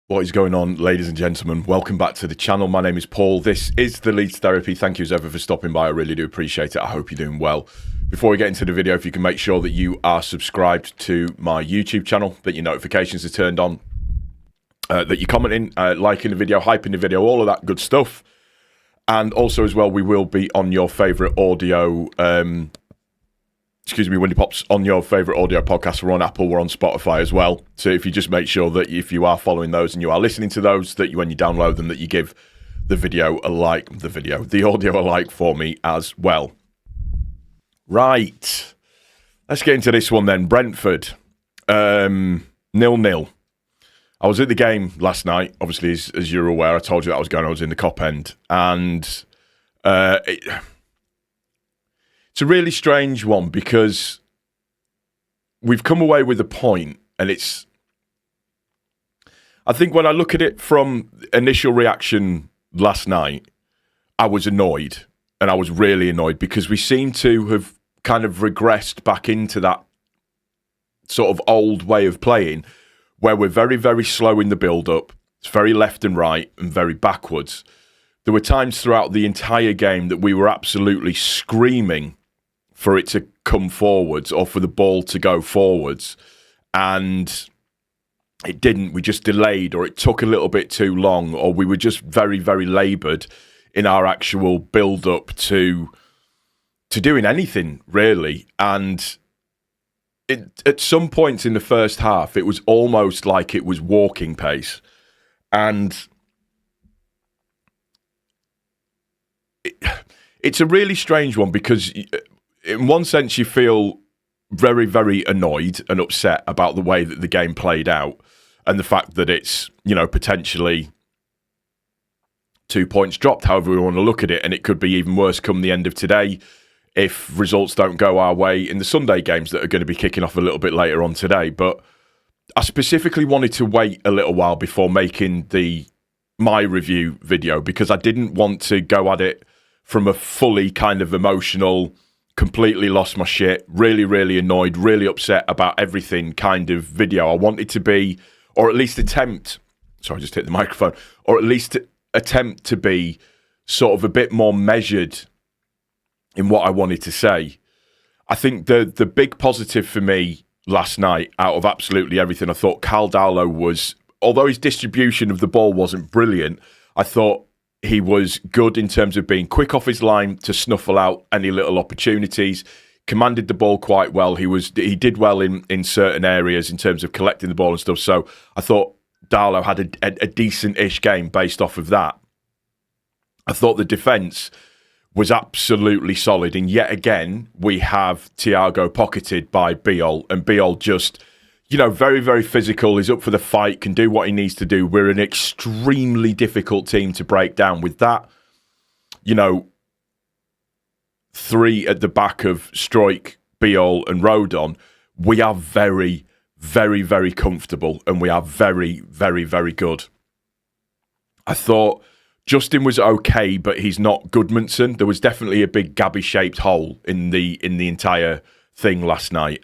What is going on, ladies and gentlemen? Welcome back to the channel. My name is Paul. This is the Leeds Therapy. Thank you as ever for stopping by. I really do appreciate it. I hope you're doing well. Before we get into the video, if you can make sure that you are subscribed to my YouTube channel, that your notifications are turned on, that you're commenting, liking the video, hyping the video, all of that good stuff. And also as well, we will be on your favourite audio Windy Pops, on your favourite audio podcast. We're on Apple, we're on Spotify as well. So if you just make sure that if you are following those and you are listening to those, that when you download them, that you give the video a like, the audio a like for me as well. Right. Let's get into this one then. Brentford, 0-0. I was at the game last night, obviously, as you're aware. I told you that I was in the Cop End. And it's a really strange one because we've come away with a point, and I think when I look at it from initial reaction last night, I was annoyed, and I was really annoyed because we seem to have kind of regressed back into that sort of old way of playing where we're very, very slow in the build-up. It's very left and right and very backwards. There were times throughout the entire game that we were absolutely screaming for it to come forwards or for the ball to go forwards. And it didn't. We just delayed, or it took a little bit too long, or we were just very, very laboured in our actual build-up to doing anything, really. And at some points in the first half, it was almost like it was walking pace. And it's a really strange one because in one sense, you feel very, very annoyed and upset about the way that the game played out and the fact that it's, potentially 2 points dropped, however we want to look at it. And it could be even worse come the end of today if results don't go our way in the Sunday games that are going to be kicking off a little bit later on today. But I specifically wanted to wait a little while before making my review video because I didn't want to go at it from a fully kind of emotional, completely lost my shit, really, really annoyed, really upset about everything kind of video. I wanted to be, or at least attempt, sorry, I just hit the microphone, or at least attempt to be sort of a bit more measured in what I wanted to say. I think the big positive for me last night, out of absolutely everything, I thought Caldalo was, although his distribution of the ball wasn't brilliant, I thought he was good in terms of being quick off his line to snuffle out any little opportunities, commanded the ball quite well. He did well in certain areas in terms of collecting the ball and stuff. So I thought Darlow had a decent-ish game based off of that. I thought the defence was absolutely solid. And yet again, we have Thiago pocketed by Biol, and Biol just, very, very physical. He's up for the fight, can do what he needs to do. We're an extremely difficult team to break down. With that, three at the back of Struijk, Biol and Rodon, we are very, very, very comfortable, and we are very, very, very good. I thought Justin was okay, but he's not Goodmanson. There was definitely a big Gabby-shaped hole in the entire thing last night.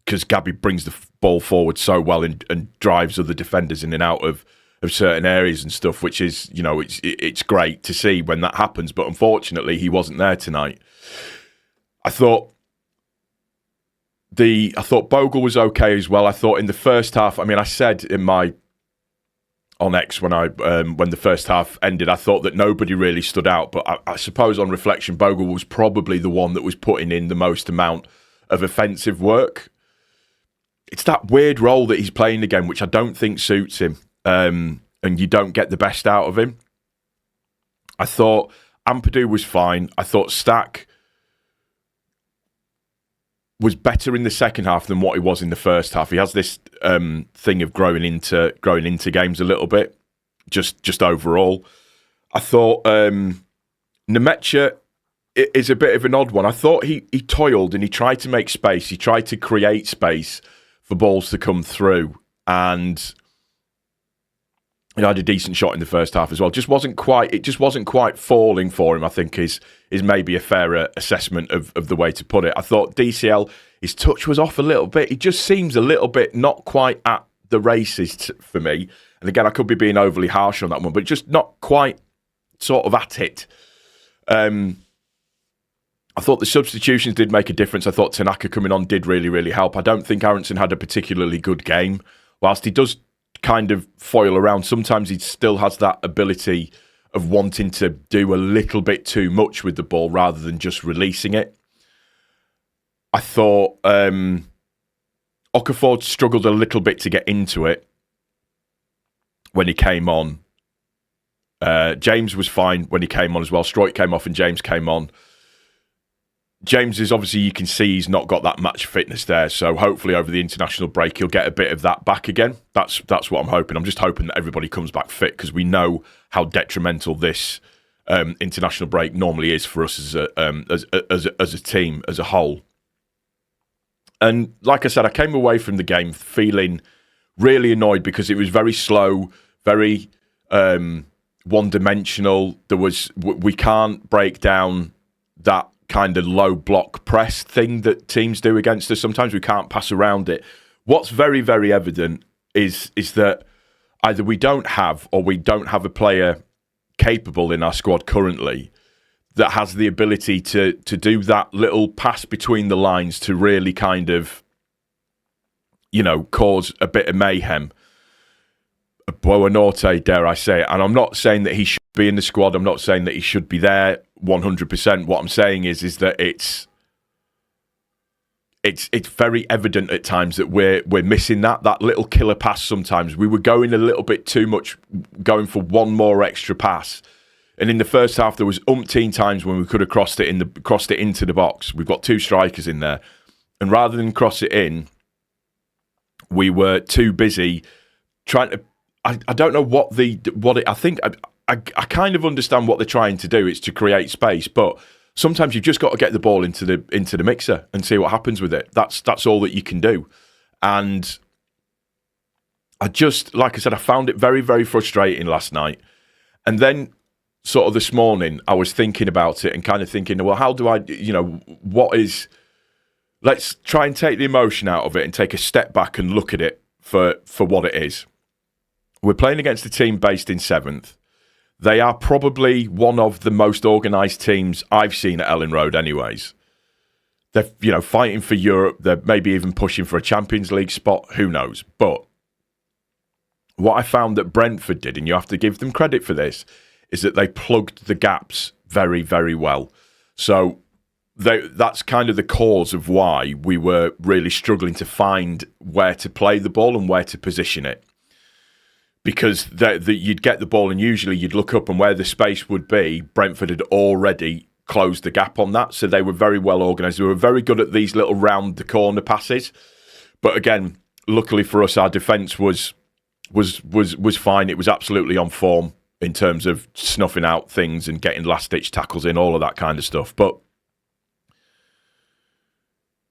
Because Gabby brings the ball forward so well and drives other defenders in and out of certain areas and stuff, which is, it's great to see when that happens. But unfortunately, he wasn't there tonight. I thought Bogle was okay as well. I thought in the first half, I said on X when the first half ended, I thought that nobody really stood out. But I suppose on reflection, Bogle was probably the one that was putting in the most amount of offensive work. It's that weird role that he's playing again, which I don't think suits him, and you don't get the best out of him. I thought Ampadu was fine. I thought Stack was better in the second half than what he was in the first half. He has this thing of growing into games a little bit, just overall. I thought Nemecha is a bit of an odd one. I thought he toiled and he tried to make space. He tried to create space for balls to come through, and he had a decent shot in the first half as well. It just wasn't quite falling for him, I think is maybe a fairer assessment of the way to put it. I thought DCL, his touch was off a little bit. He just seems a little bit not quite at the races for me. And again, I could be being overly harsh on that one, but just not quite sort of at it. I thought the substitutions did make a difference. I thought Tanaka coming on did really, really help. I don't think Aronson had a particularly good game. Whilst he does kind of foil around, sometimes he still has that ability of wanting to do a little bit too much with the ball rather than just releasing it. I thought Okafor struggled a little bit to get into it when he came on. James was fine when he came on as well. Stroik came off and James came on. James is obviously, you can see he's not got that match fitness there. So hopefully over the international break, he'll get a bit of that back again. That's what I'm hoping. I'm just hoping that everybody comes back fit because we know how detrimental this international break normally is for us as a team, as a whole. And like I said, I came away from the game feeling really annoyed because it was very slow, very one-dimensional. We can't break down that kind of low block press thing that teams do against us. Sometimes we can't pass around it. What's very, very evident is that either we don't have or we don't have a player capable in our squad currently that has the ability to do that little pass between the lines to really kind of, cause a bit of mayhem. Boanorte, dare I say it. And I'm not saying that he should be in the squad. I'm not saying that he should be there 100%. What I'm saying is that it's very evident at times that we're missing that little killer pass sometimes. We were going a little bit too much, going for one more extra pass. And in the first half, there was umpteen times when we could have crossed it into the box. We've got two strikers in there. And rather than cross it in, we were too busy trying to... I don't know I think I kind of understand what they're trying to do. It's to create space, but sometimes you've just got to get the ball into the mixer and see what happens with it. That's all that you can do. And I just, like I said, I found it very, very frustrating last night. And then sort of this morning, I was thinking about it and kind of thinking, well, how do I, let's try and take the emotion out of it and take a step back and look at it for what it is. We're playing against a team based in 7th. They are probably one of the most organised teams I've seen at Ellen Road anyways. They're, fighting for Europe. They're maybe even pushing for a Champions League spot. Who knows? But what I found that Brentford did, and you have to give them credit for this, is that they plugged the gaps very, very well. So that's kind of the cause of why we were really struggling to find where to play the ball and where to position it. Because you'd get the ball and usually you'd look up and where the space would be, Brentford had already closed the gap on that. So they were very well organised. They were very good at these little round the corner passes. But again, luckily for us, our defence was fine. It was absolutely on form in terms of snuffing out things and getting last-ditch tackles in, all of that kind of stuff. But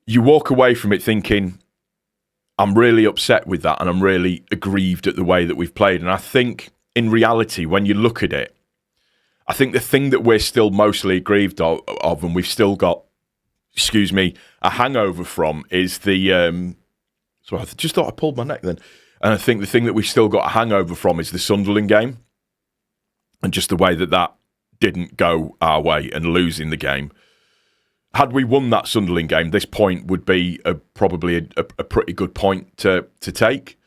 you walk away from it thinking, I'm really upset with that and I'm really aggrieved at the way that we've played. And I think in reality, when you look at it, I think the thing that we're still mostly aggrieved of and we've still got, a hangover from is the... sorry, I just thought I pulled my neck then. And I think the thing that we've still got a hangover from is the Sunderland game. And just the way that didn't go our way and losing the game. Had we won that Sunderland game, this point would be probably a pretty good point to take.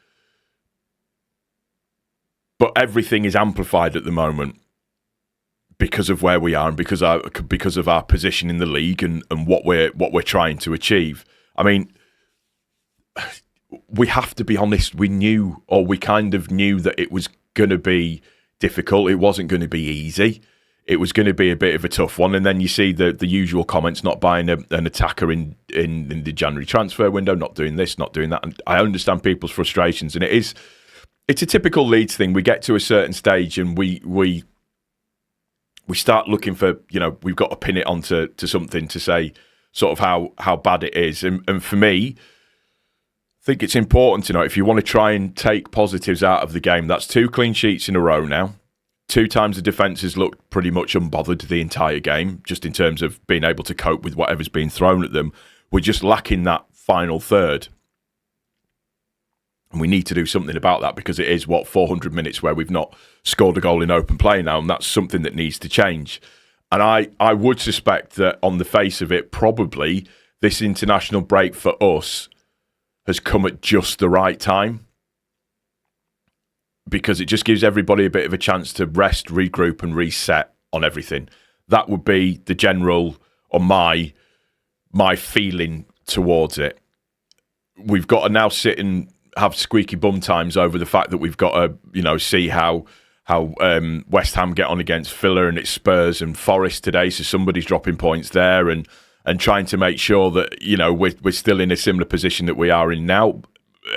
But everything is amplified at the moment because of where we are and because of our position in the league and what we're trying to achieve. I mean, we have to be honest. We kind of knew that it was going to be difficult. It wasn't going to be easy. It was going to be a bit of a tough one. And then you see the usual comments, not buying an attacker in the January transfer window, not doing this, not doing that. And I understand people's frustrations. And it's a typical Leeds thing. We get to a certain stage and we start looking for, we've got to pin it onto something to say sort of how bad it is. And for me, I think it's important to know if you want to try and take positives out of the game, that's 2 clean sheets in a row now. 2 times the defence has looked pretty much unbothered the entire game, just in terms of being able to cope with whatever's being thrown at them. We're just lacking that final third. And we need to do something about that because it is, 400 minutes where we've not scored a goal in open play now, and that's something that needs to change. And I would suspect that on the face of it, probably this international break for us has come at just the right time, because it just gives everybody a bit of a chance to rest, regroup and reset on everything. That would be the general, or my feeling towards it. We've got to now sit and have squeaky bum times over the fact that we've got to, see how West Ham get on against Villa, and it's Spurs and Forest today, so somebody's dropping points there, and trying to make sure that we're still in a similar position that we are in now.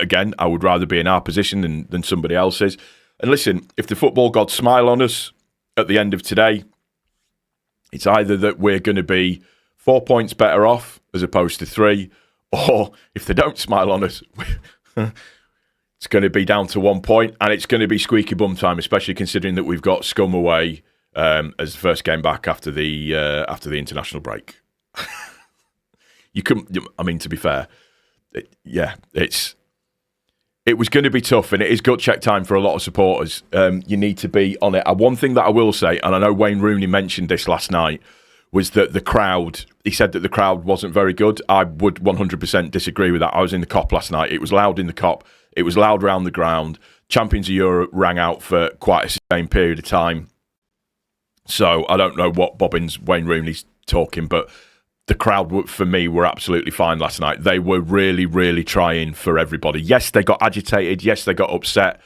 Again, I would rather be in our position than somebody else's. And listen, if the football gods smile on us at the end of today, it's either that we're going to be 4 points better off as opposed to 3, or if they don't smile on us, it's going to be down to 1 point, and it's going to be squeaky bum time, especially considering that we've got Scum away as the first game back after the international break. To be fair, it was going to be tough, and it is gut check time for a lot of supporters. You need to be on it. One thing that I will say, and I know Wayne Rooney mentioned this last night, was that the crowd, he said that the crowd wasn't very good. I would 100% disagree with that. I was in the Cop last night. It was loud in the Cop. It was loud around the ground. Champions of Europe rang out for quite a sustained period of time. So I don't know what bobbins Wayne Rooney's talking, but the crowd, for me, were absolutely fine last night. They were really, really trying for everybody. Yes, they got agitated. Yes, they got upset.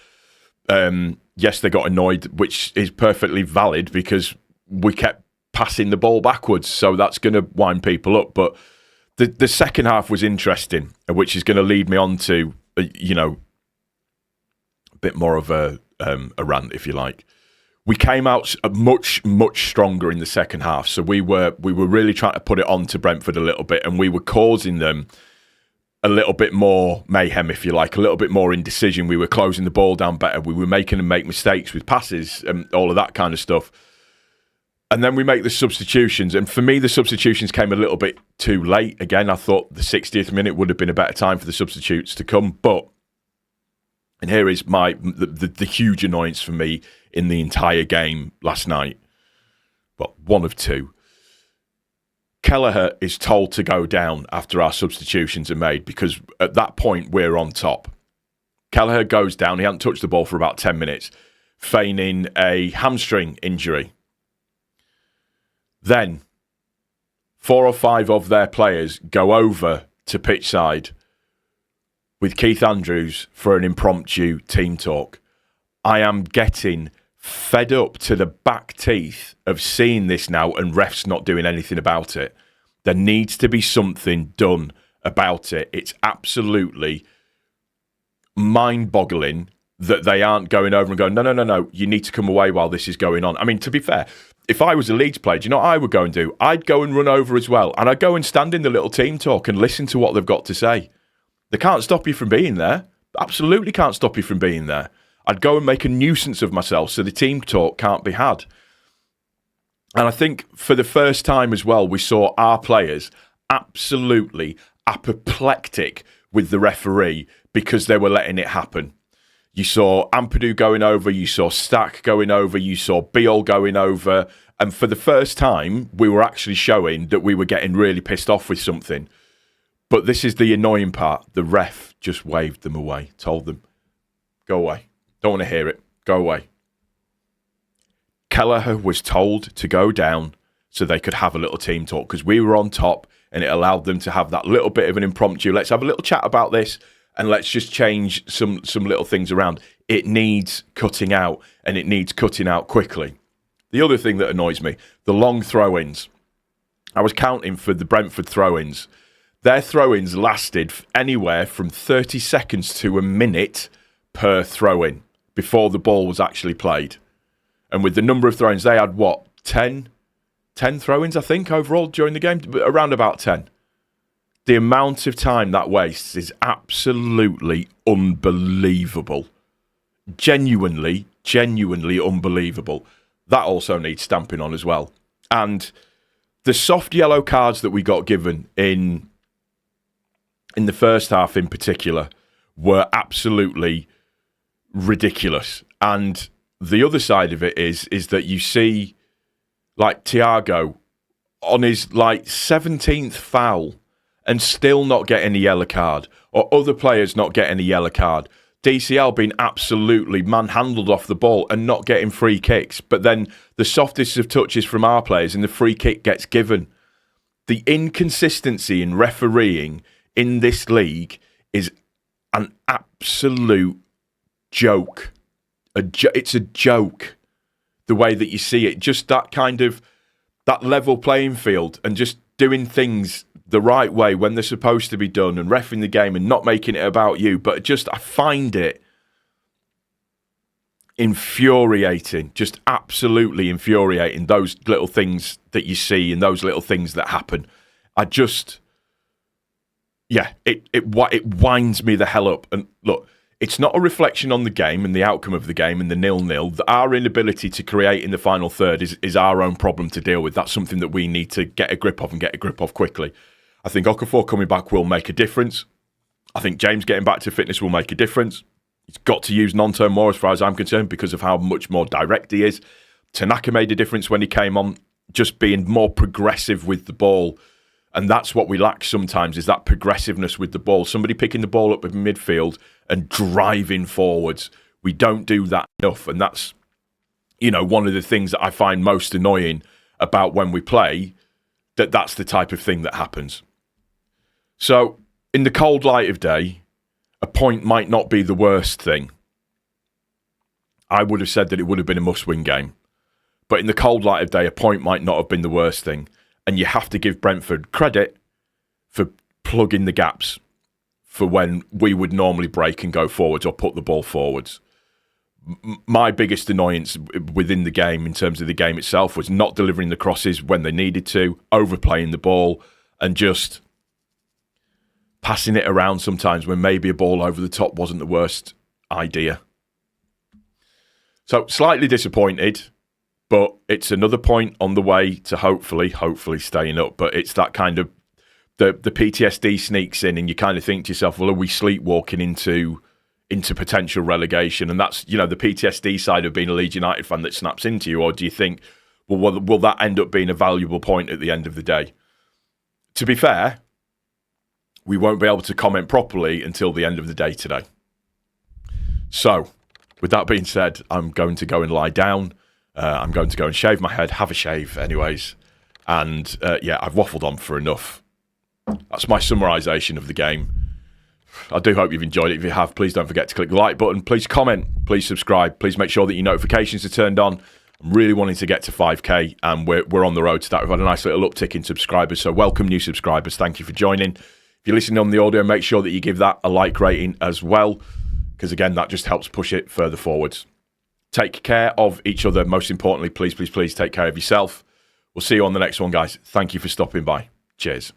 Yes, they got annoyed, which is perfectly valid because we kept passing the ball backwards. So that's going to wind people up. But the second half was interesting, which is going to lead me on to, a bit more of a rant, if you like. We came out much, much stronger in the second half. So we were really trying to put it on to Brentford a little bit, and we were causing them a little bit more mayhem, if you like, a little bit more indecision. We were closing the ball down better. We were making them make mistakes with passes and all of that kind of stuff. And then we make the substitutions. And for me, the substitutions came a little bit too late. Again, I thought the 60th minute would have been a better time for the substitutes to come. But, and here is the huge annoyance for me in the entire game last night. Well, one of two. Kelleher is told to go down after our substitutions are made, because at that point we're on top. Kelleher goes down. He hadn't touched the ball for about 10 minutes, feigning a hamstring injury. Then 4 or 5 of their players go over to pitch side with Keith Andrews for an impromptu team talk. I am getting fed up to the back teeth of seeing this now and refs not doing anything about it. There needs to be something done about it. It's absolutely mind-boggling that they aren't going over and going, no, you need to come away while this is going on. I mean, to be fair, if I was a Leeds player, do you know what I would go and do? I'd go and run over as well, and I'd go and stand in the little team talk and listen to what they've got to say. They can't stop you from being there. Absolutely can't stop you from being there. I'd go and make a nuisance of myself so the team talk can't be had. And I think for the first time as well, we saw our players absolutely apoplectic with the referee because they were letting it happen. You saw Ampadu going over, you saw Stack going over, you saw Beal going over. And for the first time, we were actually showing that we were getting really pissed off with something. But this is the annoying part. The ref just waved them away, told them, go away. Don't want to hear it. Go away. Kelleher was told to go down so they could have a little team talk because we were on top, and it allowed them to have that little bit of an impromptu. Let's have a little chat about this and let's just change some little things around. It needs cutting out, and it needs cutting out quickly. The other thing that annoys me, the long throw-ins. I was counting for the Brentford throw-ins. Their throw-ins lasted anywhere from 30 seconds to a minute per throw-in before the ball was actually played. And with the number of throw-ins, they had, 10 throw-ins, I think, overall during the game? Around about 10. The amount of time that wastes is absolutely unbelievable. Genuinely unbelievable. That also needs stamping on as well. And the soft yellow cards that we got given in the first half in particular were absolutely ridiculous. And the other side of it is that you see, like, Thiago on his, like, 17th foul and still not getting a yellow card, or other players not getting a yellow card. DCL being absolutely manhandled off the ball and not getting free kicks. But then the softest of touches from our players and the free kick gets given. The inconsistency in refereeing in this league is an absolute joke. It's a joke, the way that you see it. Just that kind of, that level playing field and just doing things the right way when they're supposed to be done and reffing the game and not making it about you. But just, I find it infuriating, just absolutely infuriating, those little things that you see and those little things that happen. It winds me the hell up. And look, it's not a reflection on the game and the outcome of the game and the 0-0. Our inability to create in the final third is our own problem to deal with. That's something that we need to get a grip of and get a grip of quickly. I think Okafor coming back will make a difference. I think James getting back to fitness will make a difference. He's got to use Nonto more as far as I'm concerned because of how much more direct he is. Tanaka made a difference when he came on, just being more progressive with the ball. And that's what we lack sometimes, is that progressiveness with the ball. Somebody picking the ball up in midfield and driving forwards. We don't do that enough. And that's, one of the things that I find most annoying about when we play, that's the type of thing that happens. So, in the cold light of day, a point might not be the worst thing. I would have said that it would have been a must-win game. But in the cold light of day, a point might not have been the worst thing. And you have to give Brentford credit for plugging the gaps for when we would normally break and go forwards or put the ball forwards. My biggest annoyance within the game, in terms of the game itself, was not delivering the crosses when they needed to, overplaying the ball, and just passing it around sometimes when maybe a ball over the top wasn't the worst idea. So, slightly disappointed, but it's another point on the way to hopefully staying up. But it's that kind of, the PTSD sneaks in and you kind of think to yourself, well, are we sleepwalking into potential relegation? And that's, the PTSD side of being a Leeds United fan that snaps into you. Or do you think, well, will that end up being a valuable point at the end of the day? To be fair, we won't be able to comment properly until the end of the day today. So, with that being said, I'm going to go and lie down. I'm going to go and shave my head, have a shave anyways. And I've waffled on for enough. That's my summarisation of the game. I do hope you've enjoyed it. If you have, please don't forget to click the like button. Please comment. Please subscribe. Please make sure that your notifications are turned on. I'm really wanting to get to 5k, and we're on the road to that. We've had a nice little uptick in subscribers, so welcome new subscribers. Thank you for joining. If you're listening on the audio, make sure that you give that a like rating as well, because again, that just helps push it further forwards. Take care of each other. Most importantly, please take care of yourself. We'll see you on the next one, guys. Thank you for stopping by. Cheers.